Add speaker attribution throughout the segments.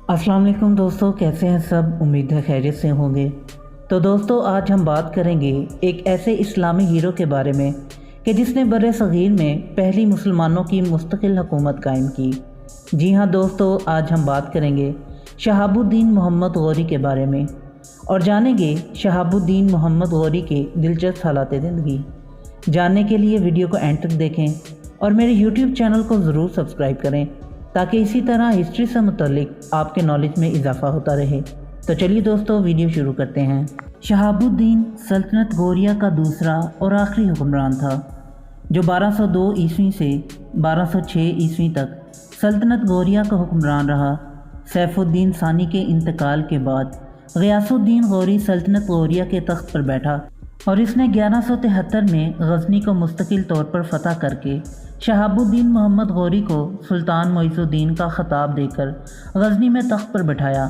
Speaker 1: अस्सलाम वालेकुम दोस्तों, कैसे हैं सब। उम्मीद है खैरियत से होंगे। तो दोस्तों, आज हम बात करेंगे एक ऐसे इस्लामी हीरो के बारे में कि जिसने बर्रे सग़ीर में पहली मुसलमानों की मुस्तकिल हुकूमत कायम की। जी हाँ दोस्तों, आज हम बात करेंगे शहाबुद्दीन मोहम्मद ghori के बारे में और जानेंगे शहाबुद्दीन मोहम्मद ghori के दिलचस्प हालात ज़िंदगी। जानने के लिए वीडियो को एंड तक देखें और मेरे यूट्यूब चैनल को ज़रूर सब्सक्राइब करें ताकि इसी तरह हिस्ट्री से मुतल्लिक आपके नॉलेज में इजाफ़ा होता रहे। तो चलिए दोस्तों, वीडियो शुरू करते हैं। शहाबुद्दीन सल्तनत गौरिया का दूसरा और आखिरी हुक्मरान था जो 1202 ईस्वी से 1206 ईस्वी तक सल्तनत गौरिया का हुक्मरान रहा। सैफुद्दीन सानी के इंतकाल के बाद ग़ियासुद्दीन ghori सल्तनत गौरिया के तख्त पर बैठा और इसने 1173 में गज़नी को मुस्तकिल तौर पर फ़तह करके शहाबुद्दीन मोहम्मद ghori को सुल्तान मुइज़ुद्दीन का ख़िताब देकर गज़नी में तख्त पर बैठाया।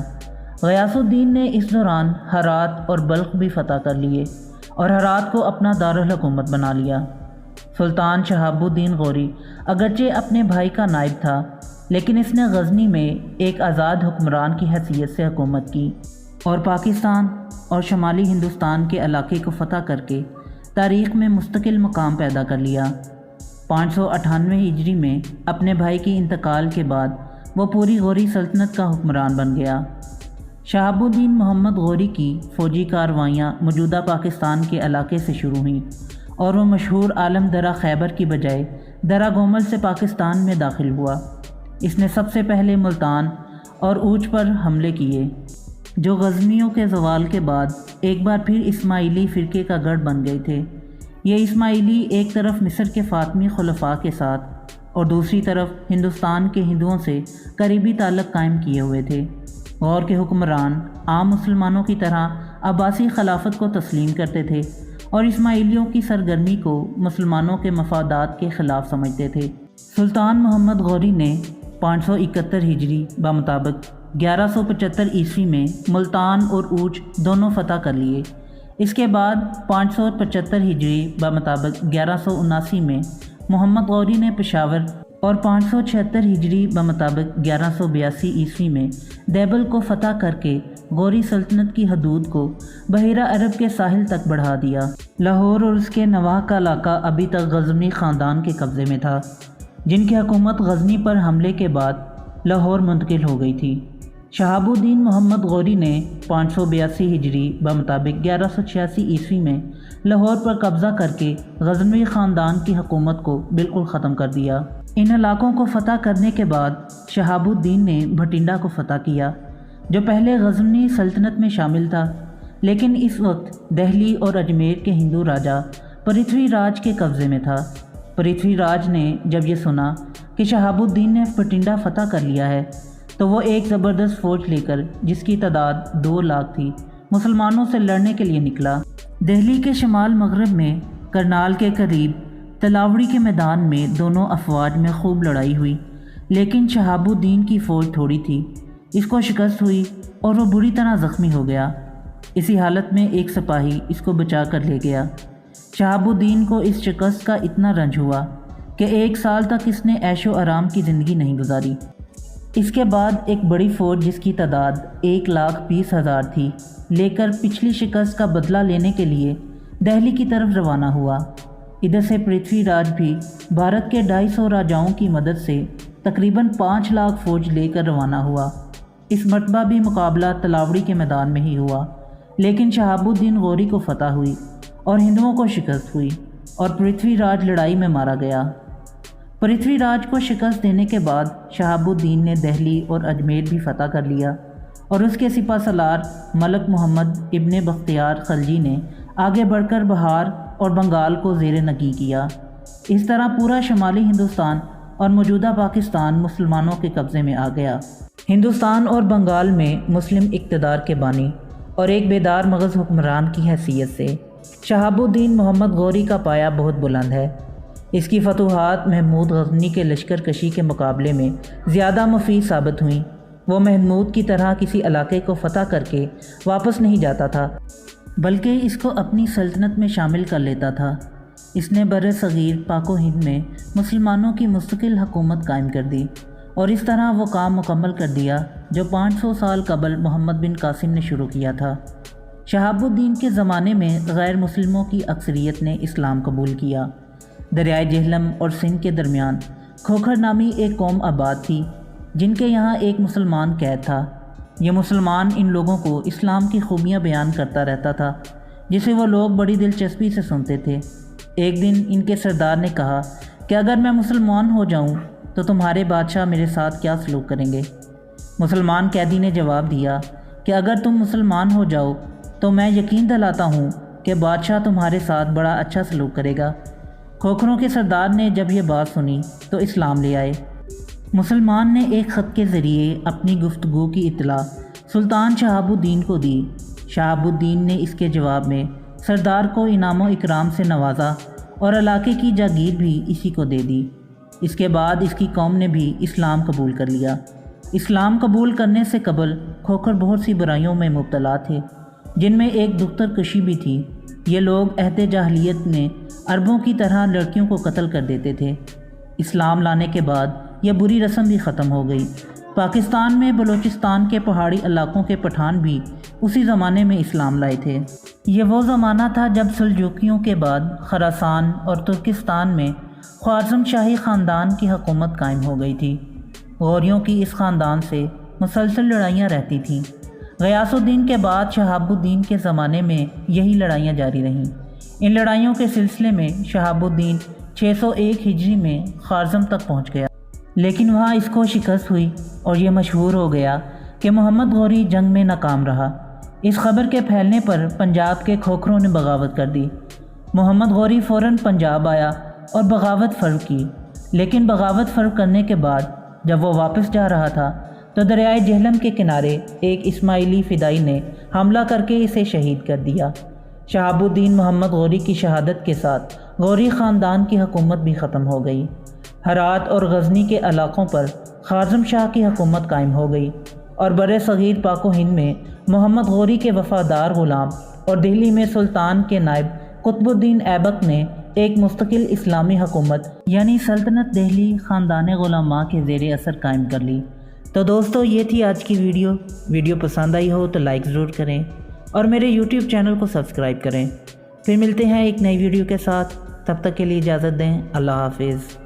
Speaker 1: ग़ियासुद्दीन ने इस दौरान हरात और बल्ख भी फ़तह कर लिए और हरात को अपना दारुल हुकूमत बना लिया। सुल्तान शहाबुद्दीन ghori अगरचे अपने भाई का नायब था, लेकिन इसने गज़नी में एक आज़ाद हुक्मरान की हैसियत से हुकूमत की और पाकिस्तान और शुमाली हिंदुस्तान के इलाके को फ़तह करके तारीख़ में मुस्तकिल मकाम पैदा कर लिया। 598 हिजरी में अपने भाई के इंतकाल के बाद वो पूरी ghori सल्तनत का हुक्मरान बन गया। शहाबुद्दीन मोहम्मद ghori की फ़ौजी कार्रवाइयाँ मौजूदा पाकिस्तान के इलाके से शुरू हुईं और वो मशहूर आलम दरा खैबर की बजाय दरा गोमल से पाकिस्तान में दाखिल हुआ। इसने सबसे पहले मुल्तान और ऊच पर हमले किए जो गज़नियों के ज़वाल के बाद एक बार फिर इस्माइली फ़िरके का गढ़ बन गए थे। ये इस्माइली एक तरफ मिस्र के फ़ातिमी खुलफ़ा के साथ और दूसरी तरफ हिंदुस्तान के हिंदुओं से करीबी ताल्लुक़ कायम किए हुए थे। गौर के हुक्मरान आम मुसलमानों की तरह अब्बासी खिलाफत को तस्लीम करते थे और इस्माइलियों की सरगर्मी को मुसलमानों के मफादात के ख़िलाफ़ समझते थे। सुल्तान मोहम्मद ghori ने 571 हिजरी बमुताबिक 1175 ईस्वी में मुल्तान और ऊच दोनों फ़तह कर लिए। इसके बाद 575 हिजरी बमुताबिक 1179 में मोहम्मद ghori ने पेशावर और 576 हिजरी बमुताबिक 1182 ईस्वी में देबल को फ़तह करके ghori सल्तनत की हदूद को बहिरा अरब के साहिल तक बढ़ा दिया। लाहौर और उसके नवाह का इलाका अभी तक ग़ज़नी ख़ानदान के कब्ज़े में था, जिनकी हुकूमत गज़नी पर हमले के बाद लाहौर मुंतकिल हो गई थी। शहाबुद्दीन मोहम्मद ghori ने 582 हिजरी बमुताबिक 1186 ईस्वी में लाहौर पर कब्ज़ा करके गज़नवी ख़ानदान की हुकूमत को बिल्कुल ख़त्म कर दिया। इन इलाकों को फ़तह करने के बाद शहाबुद्दीन ने भटिंडा को फ़तह किया जो पहले गज़नी सल्तनत में शामिल था, लेकिन इस वक्त दिल्ली और अजमेर के हिंदू राजा पृथ्वीराज के कब्ज़े में था। पृथ्वीराज ने जब ये सुना कि शहाबुद्दीन ने भटिंडा फ़तह कर लिया है तो वो एक ज़बरदस्त फ़ौज लेकर, जिसकी तादाद 2 लाख थी, मुसलमानों से लड़ने के लिए निकला। दिल्ली के शुमाल मगरब में करनाल के करीब तलावड़ी के मैदान में दोनों अफवाज में खूब लड़ाई हुई, लेकिन शहाबुद्दीन की फ़ौज थोड़ी थी। इसको शिकस्त हुई और वो बुरी तरह ज़ख्मी हो गया। इसी हालत में एक सिपाही इसको बचा कर ले गया। शहाबुद्दीन को इस शिकस्त का इतना रंज हुआ कि 1 साल तक इसने ऐशो आराम की ज़िंदगी नहीं गुजारी। इसके बाद एक बड़ी फ़ौज जिसकी तादाद 1,20,000 थी लेकर पिछली शिकस्त का बदला लेने के लिए दिल्ली की तरफ रवाना हुआ। इधर से पृथ्वीराज भी भारत के 250 राजाओं की मदद से तकरीबन 5 लाख फ़ौज लेकर रवाना हुआ। इस मरतबा भी मुकाबला तलावड़ी के मैदान में ही हुआ, लेकिन शहाबुद्दीन ghori को फ़तह हुई और हिंदुओं को शिकस्त हुई और पृथ्वीराज लड़ाई में मारा गया। पृथ्वीराज को शिकस्त देने के बाद शहाबुद्दीन ने दिल्ली और अजमेर भी फ़तह कर लिया और उसके सिपा सलार मलक मोहम्मद इब्ने बख्तियार खलजी ने आगे बढ़कर बहार और बंगाल को ज़ेर नगी किया। इस तरह पूरा शुमाली हिंदुस्तान और मौजूदा पाकिस्तान मुसलमानों के कब्ज़े में आ गया। हिंदुस्तान और बंगाल में मुस्लिम इक़्तिदार के बानी और एक बेदार मगज़ हुक्मरान की हैसियत से शहाबुद्दीन मोहम्मद ghori का पाया बहुत बुलंद है। इसकी फतूहात महमूद गज़नी के लश्कर कशी के मुकाबले में ज़्यादा मुफीद साबित हुई। वो महमूद की तरह किसी इलाके को फ़तह करके वापस नहीं जाता था, बल्कि इसको अपनी सल्तनत में शामिल कर लेता था। इसने बर्रे सग़ीर पाको हिंद में मुसलमानों की मुस्तकिल हुकूमत कायम कर दी اور اس طرح وہ کام مکمل کر دیا جو 500 سال قبل محمد بن قاسم نے شروع کیا تھا۔ شہاب الدین کے زمانے میں غیر مسلموں کی اکثریت نے اسلام قبول کیا۔ دریائے جہلم اور سندھ کے درمیان کھوکھر نامی ایک قوم آباد تھی جن کے یہاں ایک مسلمان قید تھا۔ یہ مسلمان ان لوگوں کو اسلام کی خوبیاں بیان کرتا رہتا تھا جسے وہ لوگ بڑی دلچسپی سے سنتے تھے۔ ایک دن ان کے سردار نے کہا کہ اگر میں مسلمان ہو جاؤں تو تمہارے بادشاہ میرے ساتھ کیا سلوک کریں گے؟ مسلمان قیدی نے جواب دیا کہ اگر تم مسلمان ہو جاؤ تو میں یقین دلاتا ہوں کہ بادشاہ تمہارے ساتھ بڑا اچھا سلوک کرے گا۔ کھوکھروں کے سردار نے جب یہ بات سنی تو اسلام لے آئے۔ مسلمان نے ایک خط کے ذریعے اپنی گفتگو کی اطلاع سلطان شہاب الدین کو دی۔ شہاب الدین نے اس کے جواب میں سردار کو انعام و اکرام سے نوازا اور علاقے کی جاگیر بھی اسی کو دے دی۔ اس کے بعد اس کی قوم نے بھی اسلام قبول کر لیا۔ اسلام قبول کرنے سے قبل کھوکھر بہت سی برائیوں میں مبتلا تھے جن میں ایک دختر کشی بھی تھی۔ یہ لوگ عہد جاہلیت میں عربوں کی طرح لڑکیوں کو قتل کر دیتے تھے۔ اسلام لانے کے بعد یہ بری رسم بھی ختم ہو گئی۔ پاکستان میں بلوچستان کے پہاڑی علاقوں کے پٹھان بھی اسی زمانے میں اسلام لائے تھے۔ یہ وہ زمانہ تھا جب سلجوکیوں کے بعد خراسان اور ترکستان میں خوارزم شاہی خاندان کی حکومت قائم ہو گئی تھی۔ غوریوں کی اس خاندان سے مسلسل لڑائیاں رہتی تھیں۔ غیاث الدین کے بعد شہاب الدین کے زمانے میں یہی لڑائیاں جاری رہیں۔ ان لڑائیوں کے سلسلے میں شہاب الدین 601 ہجری میں خوارزم تک پہنچ گیا، لیکن وہاں اس کو شکست ہوئی اور یہ مشہور ہو گیا کہ محمد غوری جنگ میں ناکام رہا۔ اس خبر کے پھیلنے پر پنجاب کے کھوکھروں نے بغاوت کر دی۔ محمد غوری فوراً پنجاب آیا اور بغاوت فرض کی، لیکن بغاوت فرض کرنے کے بعد جب وہ واپس جا رہا تھا تو دریائے جہلم کے کنارے ایک اسماعیلی فدائی نے حملہ کر کے اسے شہید کر دیا۔ شہاب الدین محمد غوری کی شہادت کے ساتھ غوری خاندان کی حکومت بھی ختم ہو گئی۔ ہرات اور غزنی کے علاقوں پر خوارزم شاہ کی حکومت قائم ہو گئی اور بر صغیر پاک و ہند میں محمد غوری کے وفادار غلام اور دہلی میں سلطان کے نائب قطب الدین ایبک نے ایک مستقل اسلامی حکومت یعنی سلطنت دہلی خاندان غلاماء کے زیر اثر قائم کر لی۔ تو دوستو یہ تھی آج کی ویڈیو پسند آئی ہو تو لائک ضرور کریں اور میرے یوٹیوب چینل کو سبسکرائب کریں۔ پھر ملتے ہیں ایک نئی ویڈیو کے ساتھ، تب تک کے لیے اجازت دیں۔ اللہ حافظ۔